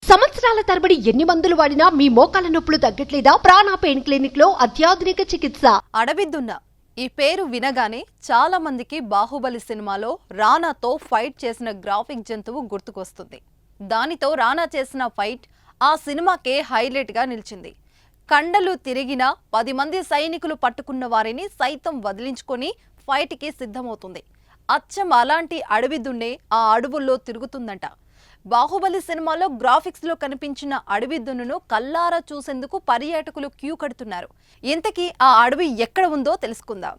సంవత్సరాల తరబడి ఎన్ని మందులు వాడినా మీ మోకాల నొప్పులు తగ్గట్లేదా? ప్రాణ పెయిన్ క్లినిక్ లో అత్యాధునిక చికిత్స. అడవిదున్న ఈ పేరు వినగానే చాలా మందికి బాహుబలి సినిమాలో రానాతో ఫైట్ చేసిన గ్రాఫిక్ జంతువు గుర్తుకొస్తుంది. దానితో రానా చేసిన ఫైట్ ఆ సినిమాకే హైలైట్ గా నిలిచింది. కండలు తిరిగిన 10 మంది సైనికులు పట్టుకున్న వారిని సైతం వదిలించుకొని ఫైట్ కి సిద్ధమవుతుంది. అచ్చం అలాంటి అడవిదున్నే ఆ అడవుల్లో తిరుగుతుందంట. బాహుబలి సినిమాలో గ్రాఫిక్స్ లో కనిపించిన అడవిదున్నును కల్లారా చూసేందుకు పర్యాటకులు క్యూ కడుతున్నారు. ఇంతకీ ఆ అడవి ఎక్కడ ఉందో తెలుసుకుందాం.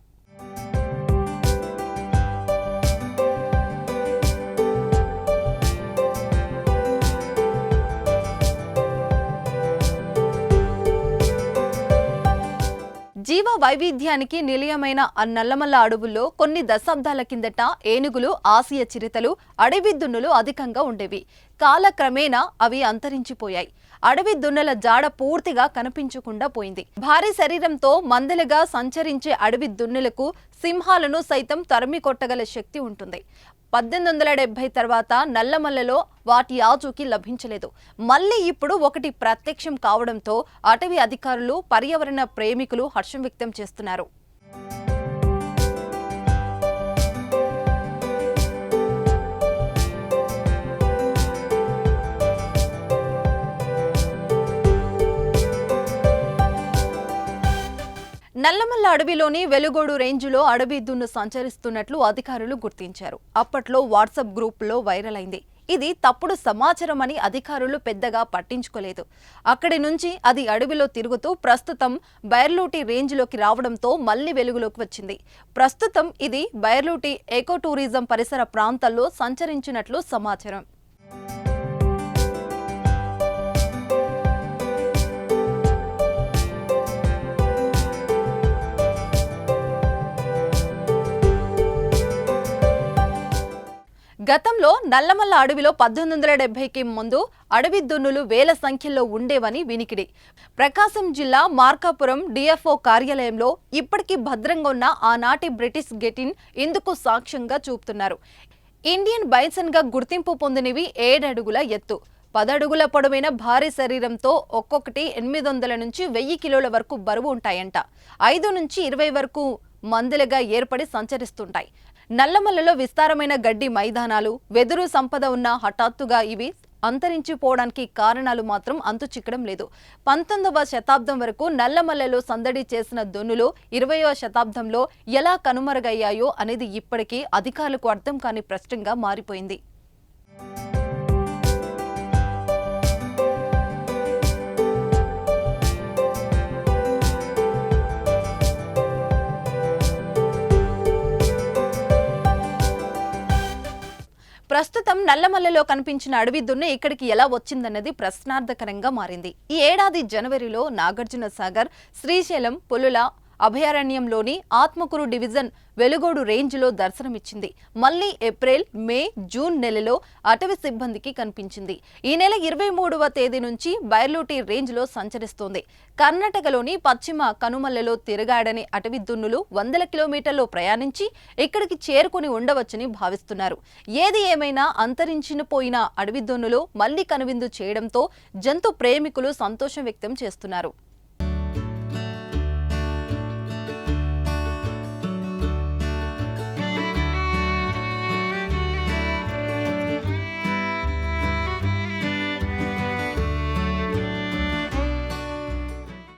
జీవ వైవిధ్యానికి నిలయమైన ఆ నల్లమల్ల అడవుల్లో కొన్ని దశాబ్దాల కిందట ఏనుగులు, ఆసియా చిరుతలు, అడవి దున్నులు అధికంగా ఉండేవి. కాలక్రమేణా అవి అంతరించిపోయాయి. అడవి దున్నల జాడ పూర్తిగా కనిపించకుండా పోయింది. భారీ శరీరంతో మందలుగా సంచరించే అడవి దున్నులకు సింహాలను సైతం తరిమి కొట్టగల శక్తి ఉంటుంది. 1870 తర్వాత నల్లమల్లలో వాటి ఆచూకీ లభించలేదు. మళ్ళీ ఇప్పుడు ఒకటి ప్రత్యక్షం కావడంతో అటవీ అధికారులు, పర్యావరణ ప్రేమికులు హర్షం వ్యక్తం చేస్తున్నారు. నల్లమల్ల అడవిలోని వెలుగోడు రేంజ్లో అడవి దున్ను సంచరిస్తున్నట్లు అధికారులు గుర్తించారు. అప్పట్లో వాట్సాప్ గ్రూపులో వైరల్ అయింది. ఇది తప్పుడు సమాచారం అని అధికారులు పెద్దగా పట్టించుకోలేదు. అక్కడి నుంచి అది అడవిలో తిరుగుతూ ప్రస్తుతం బైర్లూటి రేంజ్లోకి రావడంతో మళ్లీ వెలుగులోకి వచ్చింది. ప్రస్తుతం ఇది బైర్లూటి ఎకో టూరిజం పరిసర ప్రాంతాల్లో సంచరించినట్లు సమాచారం. గతంలో నల్లమల్ల అడవిలో 1870కి ముందు అడవి దున్నులు వేల సంఖ్యలో ఉండేవని వినికిడి. ప్రకాశం జిల్లా మార్కాపురం డిఎఫ్ఓ కార్యాలయంలో ఇప్పటికీ భద్రంగా ఉన్న ఆనాటి బ్రిటిష్ గెటిన్ ఇందుకు సాక్ష్యంగా చూపుతున్నారు. ఇండియన్ బైసన్ గా గుర్తింపు పొందినవి 7 అడుగుల ఎత్తు, 10 అడుగుల పొడవైన భారీ శరీరంతో ఒక్కొక్కటి 800 నుంచి 1000 కిలోల వరకు బరువు ఉంటాయంట. 5 నుంచి 20 వరకు మందులుగా ఏర్పడి సంచరిస్తుంటాయి. నల్లమల్లలో విస్తారమైన గడ్డి మైదానాలు, వెదురు సంపద ఉన్న హఠాత్తుగా ఇవి అంతరించిపోవడానికి కారణాలు మాత్రం అంతు చిక్కడం లేదు. 19వ శతాబ్దం వరకు నల్లమల్లలో సందడి చేసిన దున్నులు 20వ శతాబ్దంలో ఎలా కనుమరుగయ్యాయో అనేది ఇప్పటికీ అధికారులకు అర్థం కాని ప్రశ్నగా మారిపోయింది. ప్రస్తుతం నల్లమల్లలో కనిపించిన అడవి దున్న ఇక్కడికి ఎలా వచ్చిందన్నది ప్రశ్నార్థకరంగా మారింది. ఈ ఏడాది జనవరిలో నాగార్జున సాగర్, శ్రీశైలం పులుల అభయారణ్యంలోని ఆత్మకూరు డివిజన్ వెలుగోడు రేంజ్లో దర్శనమిచ్చింది. మళ్లీ ఏప్రిల్, మే, జూన్ నెలలో అటవీ సిబ్బందికి కనిపించింది. ఈ నెల 23వ తేదీ నుంచి బైర్లూటి రేంజ్లో సంచరిస్తోంది. కర్ణాటకలోని పశ్చిమ కనుమల్లలో తిరగాడని అటవీ దున్నులు 100 కిలోమీటర్లు ప్రయాణించి ఇక్కడికి చేరుకుని ఉండవచ్చని భావిస్తున్నారు. ఏది ఏమైనా అంతరించిపోయిన అడవి దున్నులు మళ్లీ కనువిందు చేయడంతో జంతు ప్రేమికులు సంతోషం వ్యక్తం చేస్తున్నారు.